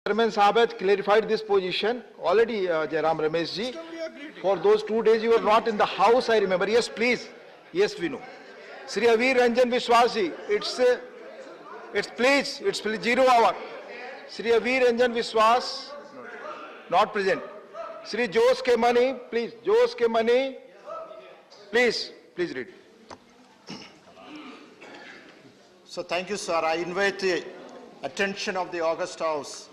Chairman Saab has clarified this position already, Jairam Ramesh ji. For those 2 days you were not in the house, I remember. Yes, please. Yes, we know. Sri Avir Ranjan Vishwas ji, it's please 0 hour. Sri Avir Ranjan Vishwas, not present. Sri Jose K. Mani, please. Jose K. Mani, please read. So thank you, sir. I invite the attention of the August House.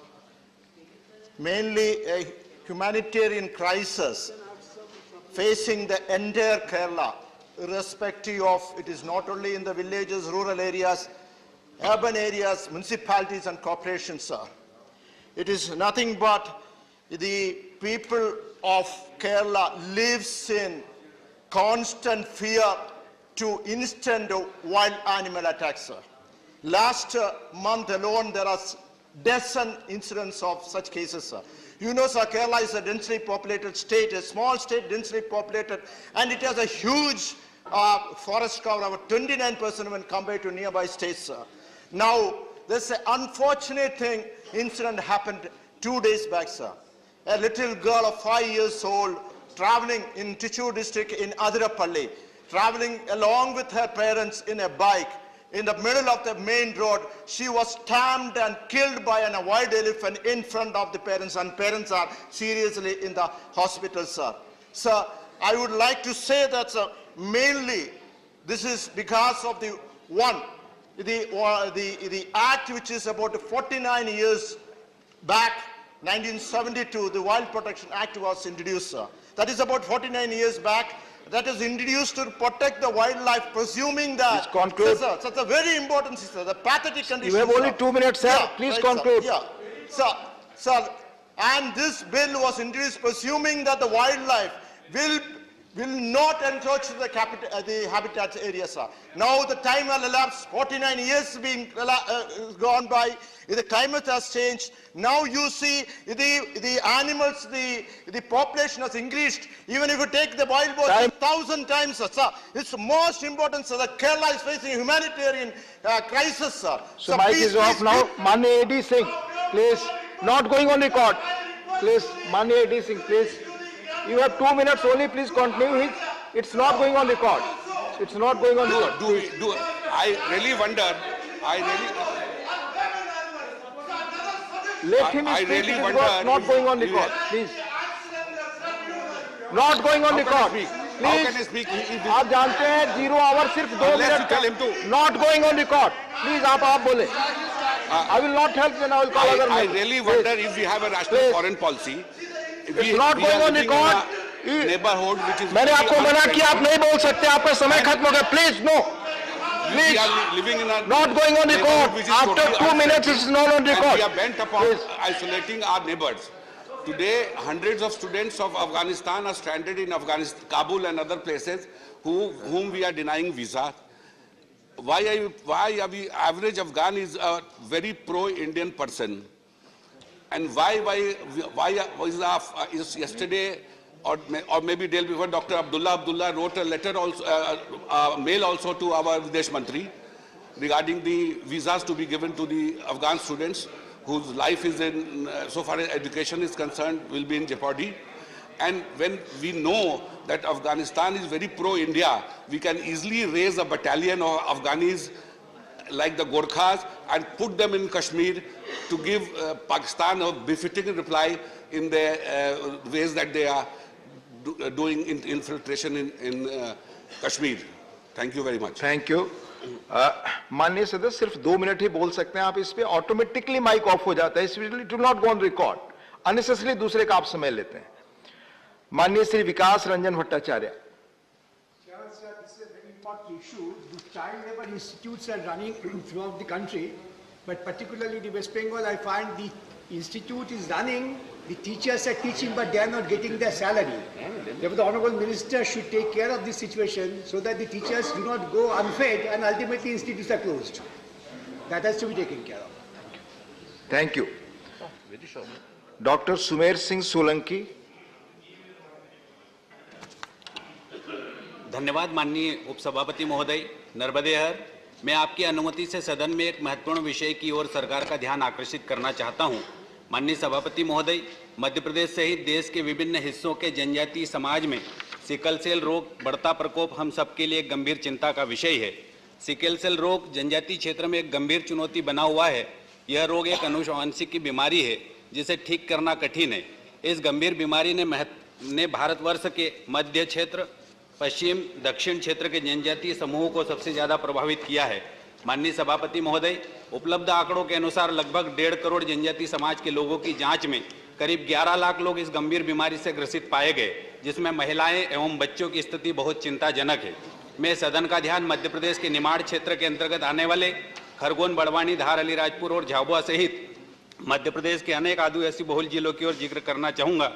Mainly a humanitarian crisis facing the entire Kerala, irrespective of it is not only in the villages, rural areas, urban areas, municipalities and corporations, sir. It is nothing but the people of Kerala lives in constant fear to instant wild animal attacks, sir. Last month alone, there are dozen incidents of such cases, sir. You know, sir, Kerala is a densely populated state, a small state, densely populated, and it has a huge forest cover, about 29% when compared to nearby states, sir. Now, there's an unfortunate incident happened 2 days back, sir. A little girl of 5 years old traveling in Tichur district in Adirapalli, traveling along with her parents in a bike. In the middle of the main road, she was stamped and killed by a wild elephant in front of the parents, and parents are seriously in the hospital, sir. Sir, I would like to say that, sir, mainly this is because of the act which is about 49 years back, 1972, the Wild Protection Act was introduced, sir. That is about 49 years back. That is introduced to protect the wildlife, presuming that. Please conclude. Sir, such a very important, sir, the pathetic condition. You have only 2 minutes, sir. Yeah, please right, conclude. Sir. Yeah, sir, and this bill was introduced presuming that the wildlife will not encroach the habitat area, sir. Now the time has elapsed, 49 years being gone by, the climate has changed. Now you see the animals, the population has increased. Even if you take the wild boar 1,000 times, sir, it's most important, sir, that Kerala is facing a humanitarian crisis, sir. So mic is off now. Mani AD Singh, please. Not going on record. Please, Mani AD Singh, please. You have 2 minutes only, please continue. It's not going on record. It's not going on record. I really wonder, let him speak, really it wonder is not going on record, please. Not going on record. How can he speak? आप जानते हैं 0 hour सिर्फ 2 minutes. Not going on record. Please आप बोले. I will not help when I will call other I really wonder if we have a rational foreign policy. It's not going on record. Neighborhood which is. मैंने आपको मना किया, आप नहीं बोल सकते, आपका समय खत्म हो गया. Please no. Please. We are living in a not going on record. After 2 minutes, it's not on record. We are bent upon isolating our neighbors. Today, hundreds of students of Afghanistan are stranded in Afghanistan, Kabul and other places, whom we are denying visa. Why are we? Average Afghan is a very pro-Indian person, and why is yesterday or maybe day before Dr. Abdullah wrote a letter also, mail also to our Videsh Mantri regarding the visas to be given to the Afghan students whose life is in, so far as education is concerned, will be in jeopardy. And when we know that Afghanistan is very pro-India, we can easily raise a battalion of Afghanis like the Gorkhas and put them in Kashmir to give Pakistan a befitting reply in the ways that they are doing infiltration in Kashmir. Thank you very much. Thank you. माननीय सदस्य सिर्फ 2 minute ही बोल सकते हैं आप. इस पे automatically mic off हो जाता है. It will not go on record. Unnecessary दूसरे का आप समय लेते हैं. माननीय श्री विकास Ranjan Bhattacharya. Sir, this is a very important issue. The child labor institutes are running throughout the country, but particularly the West Bengal, I find the institute is running, the teachers are teaching, but they are not getting their salary. Therefore, the Honorable Minister should take care of this situation so that the teachers do not go unfed and ultimately institutes are closed. That has to be taken care of. Thank you. Dr. Sumer Singh Solanki. धन्यवाद माननीय उपसभापति महोदय. नर्मदे हर. मैं आपकी अनुमति से सदन में एक महत्वपूर्ण विषय की ओर सरकार का ध्यान आकर्षित करना चाहता हूं. माननीय सभापति महोदय, मध्य प्रदेश सहित देश के विभिन्न हिस्सों के जनजातीय समाज में सिकल सेल रोग बढ़ता प्रकोप हम सबके लिए एक गंभीर चिंता का विषय है। सिकल सेल रोग जनजातीय क्षेत्र में एक गंभीर चुनौती बना हुआ है। यह रोग एक अनुवांशिक की बीमारी है जिसे ठीक करना कठिन है। इस गंभीर बीमारी ने भारतवर्ष के मध्य क्षेत्र, पश्चिम, दक्षिण क्षेत्र के जनजातीय समूहों को सबसे ज़्यादा प्रभावित किया है। माननीय सभापति महोदय, उपलब्ध आंकड़ों के अनुसार लगभग 1.5 करोड़ जनजातीय समाज के लोगों की जांच में करीब 11 लाख लोग इस गंभीर बीमारी से ग्रसित पाए गए, जिसमें महिलाएं एवं बच्चों की स्थिति बहुत चिंताजनक है। मैं सदन का ध्यान मध्य प्रदेश के निमाड़ क्षेत्र के अंतर्गत आने वाले खरगोन, बड़वानी, धार, अलीराजपुर और झाबुआ सहित मध्य प्रदेश के अनेक आदिवासी बहुल जिलों की ओर जिक्र करना चाहूँगा,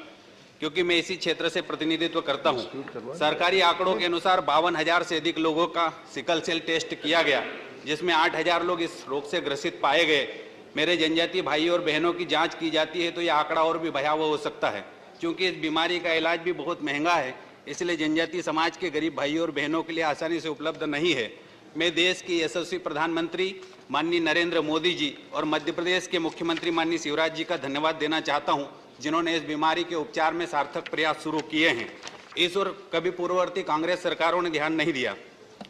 क्योंकि मैं इसी क्षेत्र से प्रतिनिधित्व करता हूँ। सरकारी आंकड़ों के अनुसार 52,000 से अधिक लोगों का सिकल सेल टेस्ट किया गया, जिसमें 8,000 लोग इस रोग से ग्रसित पाए गए। मेरे जनजातीय भाई और बहनों की जांच की जाती है तो यह आंकड़ा और भी भयावह हो सकता है। क्योंकि इस बीमारी का इलाज भी बहुत महंगा है, इसलिए जनजातीय समाज के गरीब भाई और बहनों के लिए आसानी से उपलब्ध नहीं है। मैं देश के यशस्वी प्रधानमंत्री माननीय नरेंद्र मोदी जी और मध्य प्रदेश के मुख्यमंत्री माननीय शिवराज जी का धन्यवाद देना चाहता हूं, जिन्होंने इस बीमारी के उपचार में सार्थक प्रयास शुरू किए हैं। इस ओर कभी पूर्ववर्ती कांग्रेस सरकारों ने ध्यान नहीं दिया।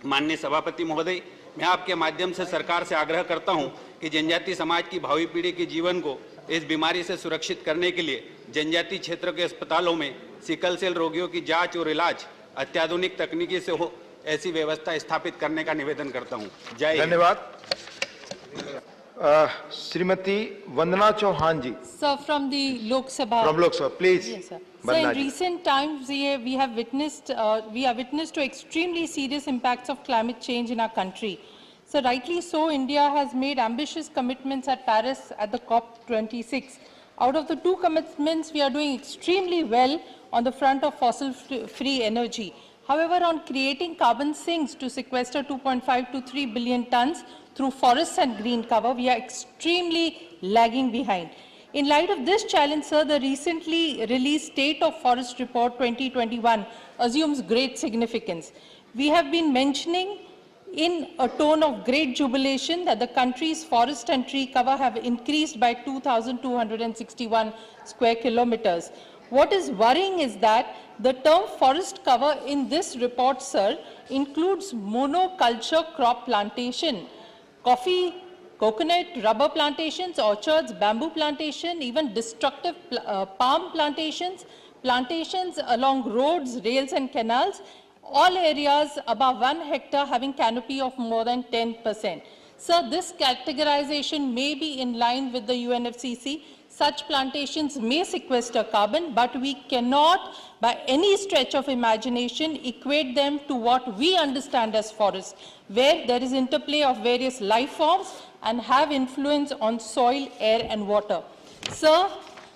माननीय सभापति महोदय, मैं आपके माध्यम से सरकार से आग्रह करता हूं कि जनजातीय समाज की भावी पीढ़ी के जीवन को इस बीमारी से सुरक्षित करने के लिए जनजातीय क्षेत्र के अस्पतालों में सिकल सेल रोगियों की जांच और इलाज अत्याधुनिक तकनीकी से हो, ऐसी व्यवस्था स्थापित करने का निवेदन करता हूं। जय हिंद। धन्यवाद। श्रीमती वंदना चौहान जी। Sir, from the Lok Sabha. From Lok Sabha, please. Yes, sir. So Vandana in ji. recent times, we have witnessed to extremely serious impacts of climate change in our country. So rightly so, India has made ambitious commitments at Paris at the COP26. Out of the 2 commitments, we are doing extremely well on the front of fossil-free energy. However, on creating carbon sinks to sequester 2.5 to 3 billion tons through forests and green cover, we are extremely lagging behind. In light of this challenge, sir, the recently released State of Forest Report 2021 assumes great significance. We have been mentioning in a tone of great jubilation that the country's forest and tree cover have increased by 2,261 square kilometers. What is worrying is that the term forest cover in this report, sir, includes monoculture crop plantation, coffee, coconut, rubber plantations, orchards, bamboo plantation, even destructive palm plantations, plantations along roads, rails and canals, all areas above 1 hectare having canopy of more than 10%. Sir, this categorization may be in line with the UNFCCC. Such plantations may sequester carbon, but we cannot, by any stretch of imagination, equate them to what we understand as forests, where there is interplay of various life forms and have influence on soil, air, and water. Sir,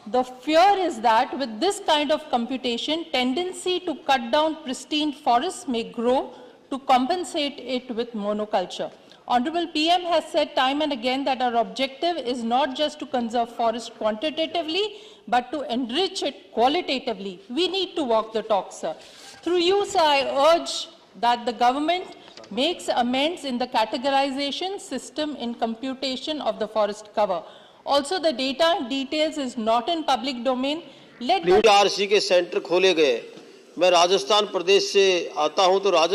the fear is that with this kind of computation, tendency to cut down pristine forests may grow to compensate it with monoculture. Honorable PM has said time and again that our objective is not just to conserve forest quantitatively, but to enrich it qualitatively. We need to walk the talk, sir. Through you, sir, I urge that the government makes amends in the categorization system in computation of the forest cover. Also, the data and details is not in public domain. Let RC के centre खोले गए। मैं राजस्थान प्रदेश से आता हूं तो